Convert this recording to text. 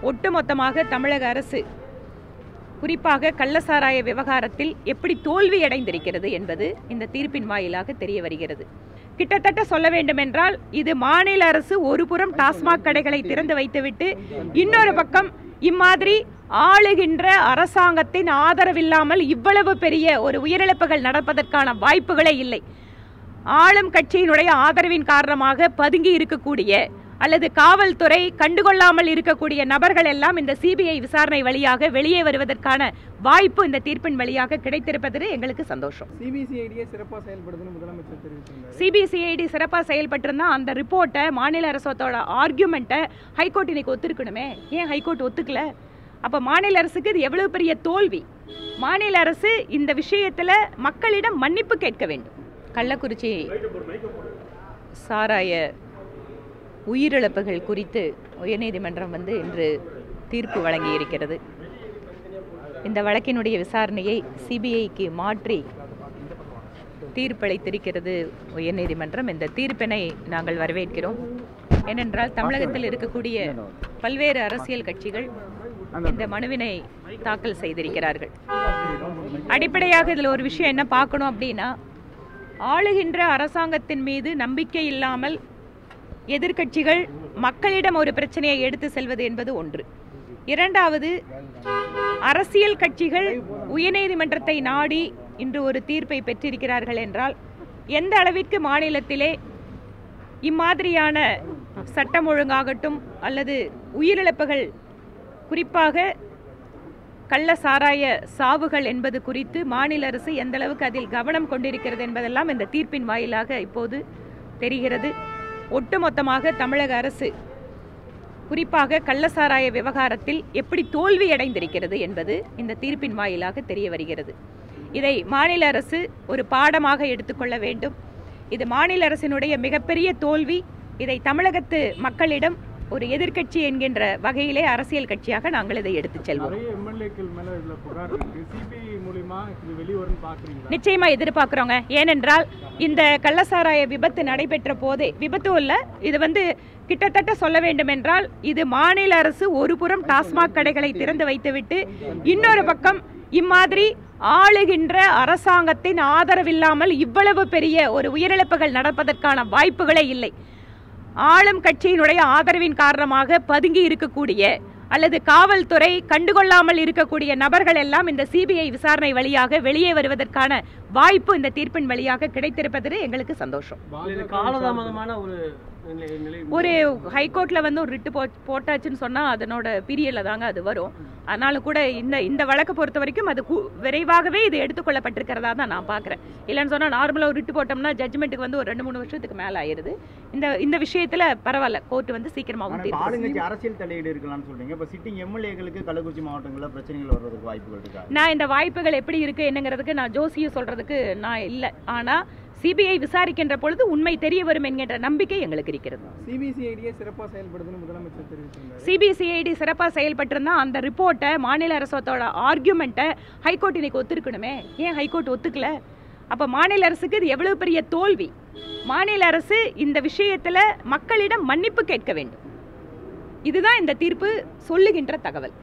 ஒட்டுமொத்தமாக தமிழக அரசு குறிப்பாக கள்ளசாராய விவகாரத்தில் எப்படி தோல்வியடைந்திருக்கிறது என்பது இந்த தீர்ப்பின் வாயிலாக தெரிய வருகிறது. கிட்டத்தட்ட சொல்ல வேண்டுமென்றால் இது மாநில அரசு ஒரு புறம் டாஸ்மாக் கடைகளை திறந்து வைத்துவிட்டு இன்னொரு பக்கம் இம்மாதிரி ஆளுகின்ற அரசாங்கத்தின் ஆதரவில்லாமல் இவ்வளவு பெரிய ஒரு உயிரிழப்புகள் நடப்பதற்கான வாய்ப்புகளே இல்லை. ஆளும் கட்சியினுடைய ஆதரவின் காரணமாக பதுங்கி இருக்கக்கூடிய அல்லது காவல்துறை கண்டுகொள்ளாமல் இருக்கக்கூடிய நபர்கள் எல்லாம் இந்த சிபிஐ விசாரணை வழியாக வெளியே வருவதற்கான வாய்ப்பு இந்த தீர்ப்பின் வழியாக கிடைத்திருப்பது எங்களுக்கு சந்தோஷம். சிபிசிஐடி சிறப்பாக செயல்படுதுன்னு முதலமைச்சர் தெரிவித்தார். சிபிசிஐடி சிறப்பாக செயல்பட்டிருந்தா அந்த ரிப்போர்ட்டை மாநில அரசோட ஆர்கியூமெண்ட்டை ஹைகோர்ட் இன்னைக்கு ஒத்துருக்கணுமே. ஏன் ஹைகோர்ட் ஒத்துக்கல? அப்போ மாநில அரசுக்கு இது எவ்வளவு பெரிய தோல்வி. மாநில அரசு இந்த விஷயத்தில் மக்களிடம் மன்னிப்பு கேட்க வேண்டும். கள்ளக்குறிச்சி சாராய உயிரிழப்புகள் குறித்து உயர்நீதிமன்றம் இன்று தீர்ப்பு வழங்கியிருக்கிறது. இந்த வழக்கினுடைய விசாரணையை சிபிஐக்கு மாற்றி தீர்ப்பளித்திருக்கிறது உயர்நீதிமன்றம். இந்த தீர்ப்பினை நாங்கள் வரவேற்கிறோம். ஏனென்றால் தமிழகத்தில் இருக்கக்கூடிய பல்வேறு அரசியல் கட்சிகள் இந்த மனுவினை தாக்கல் செய்திருக்கிறார்கள். அடிப்படையாக இதில் ஒரு விஷயம் என்ன பார்க்கணும் அப்படின்னா, ஆளுகின்ற அரசாங்கத்தின் மீது நம்பிக்கை இல்லாமல் எதிர்க்கட்சிகள் மக்களிடம் ஒரு பிரச்சனையை எடுத்து செல்வது என்பது ஒன்று. இரண்டாவது, அரசியல் கட்சிகள் உயர்நீதிமன்றத்தை நாடி இன்று ஒரு தீர்ப்பை பெற்றிருக்கிறார்கள் என்றால் எந்த அளவிற்கு மாநிலத்திலே இம்மாதிரியான சட்டம் ஒழுங்காகட்டும் அல்லது உயிரிழப்புகள் குறிப்பாக கள்ள சாராய சாவுகள் என்பது குறித்து மாநில அரசு எந்த அளவுக்கு அதில் கவனம் கொண்டிருக்கிறது என்பதெல்லாம் இந்த தீர்ப்பின் வாயிலாக இப்போது தெரிகிறது. ஒட்டுமொத்தமாக தமிழக அரசு குறிப்பாக கள்ளசாராய விவகாரத்தில் எப்படி தோல்வியடைந்திருக்கிறது என்பது இந்த தீர்ப்பின் வாயிலாக தெரிய வருகிறது. இதை மாநில அரசு ஒரு பாடமாக எடுத்துக்கொள்ள வேண்டும். இது மாநில அரசினுடைய மிகப்பெரிய தோல்வி. இதை தமிழகத்து மக்களிடம் ஒரு எதிர்க்கட்சி என்கின்ற வகையிலே அரசியல் கட்சியாக நாங்கள் இதை எடுத்துச் செல்வோம். நிச்சயமா எதிர்பார்க்கிறோங்க. ஏனென்றால் இந்த கள்ளசாராய விபத்து நடைபெற்ற போதே, விபத்து இல்ல, இது கிட்டத்தட்ட சொல்ல வேண்டுமென்றால் இது மாநில அரசு ஒரு புறம் டாஸ்மாக் கடைகளை திறந்து வைத்துவிட்டு இன்னொரு பக்கம் இம்மாதிரி ஆளுகின்ற அரசாங்கத்தின் ஆதரவில்லாமல் இவ்வளவு பெரிய ஒரு உயிரிழப்புகள் நடப்பதற்கான வாய்ப்புகளே இல்லை. ஆளும் கட்சியினுடைய ஆதரவின் காரணமாக பதுங்கி இருக்கக்கூடிய அல்லது காவல்துறை கண்டுகொள்ளாமல் இருக்கக்கூடிய நபர்கள் எல்லாம் இந்த சிபிஐ விசாரணை வழியாக வெளியே வருவதற்கான வாய்ப்பு இந்த தீர்ப்பின் வழியாக கிடைத்திருப்பது எங்களுக்கு சந்தோஷம். ஒரு ஹைகோர்ட்ல ஒரு ரிட்டு போட்டாச்சுன்னு சொன்னா அதனோட பீரியட்ல தாங்க அது வரும். அதனால கூட இந்த வழக்கை பொறுத்த வரைக்கும் அது விரைவாகவே இது எடுத்துக்கொள்ளப்பட்டிருக்கிறதா தான் நான் பாக்குறேன். இல்லைன்னு சொன்னா நார்மலா ஒரு ரிட்டு போட்டோம்னா ஜட்ஜ்மெண்ட்டுக்கு ஒரு 2-3 வருஷத்துக்கு மேல ஆயிருது. இந்த விஷயத்துல பரவாயில்ல, கோர்ட் சீக்கிரமாகவும் அரசியல் தலையீடு இருக்கலாம்னு சொல்றீங்க. இப்ப சிட்டிங் எம்எல்ஏக்களுக்கு கள்ளக்குறிச்சி மாவட்டங்களில் பிரச்சனைகள் வர்றதுக்கு வாய்ப்புகள் இருக்கா? நான் இந்த வாய்ப்புகள் எப்படி இருக்கு என்னங்கிறதுக்கு நான் ஜோசியை சொல்றதுக்கு நான் இல்லை. ஆனா சிபிஐ விசாரிக்கின்ற பொழுது உண்மை தெரிய வரும் என்கின்ற நம்பிக்கை எங்களுக்கு இருக்கிறது. சிபிசிஐடி சிறப்பாக செயல்படுதுன்னு முதலமைச்சர் தெரிவித்தார். சிபிசிஐடி சிறப்பாக செயல்பட்டிருந்தா அந்த ரிப்போர்ட்டை மாநில அரசோட ஆர்கியூமெண்ட்டை ஹைகோர்ட் இன்னைக்கு ஒத்துருக்கணுமே. ஏன் ஹைகோர்ட் ஒத்துக்கல? அப்போ மாநில அரசுக்கு இது எவ்வளவு பெரிய தோல்வி. மாநில அரசு இந்த விஷயத்தில் மக்களிடம் மன்னிப்பு கேட்க வேண்டும். இதுதான் இந்த தீர்ப்பு சொல்லுகின்ற தகவல்.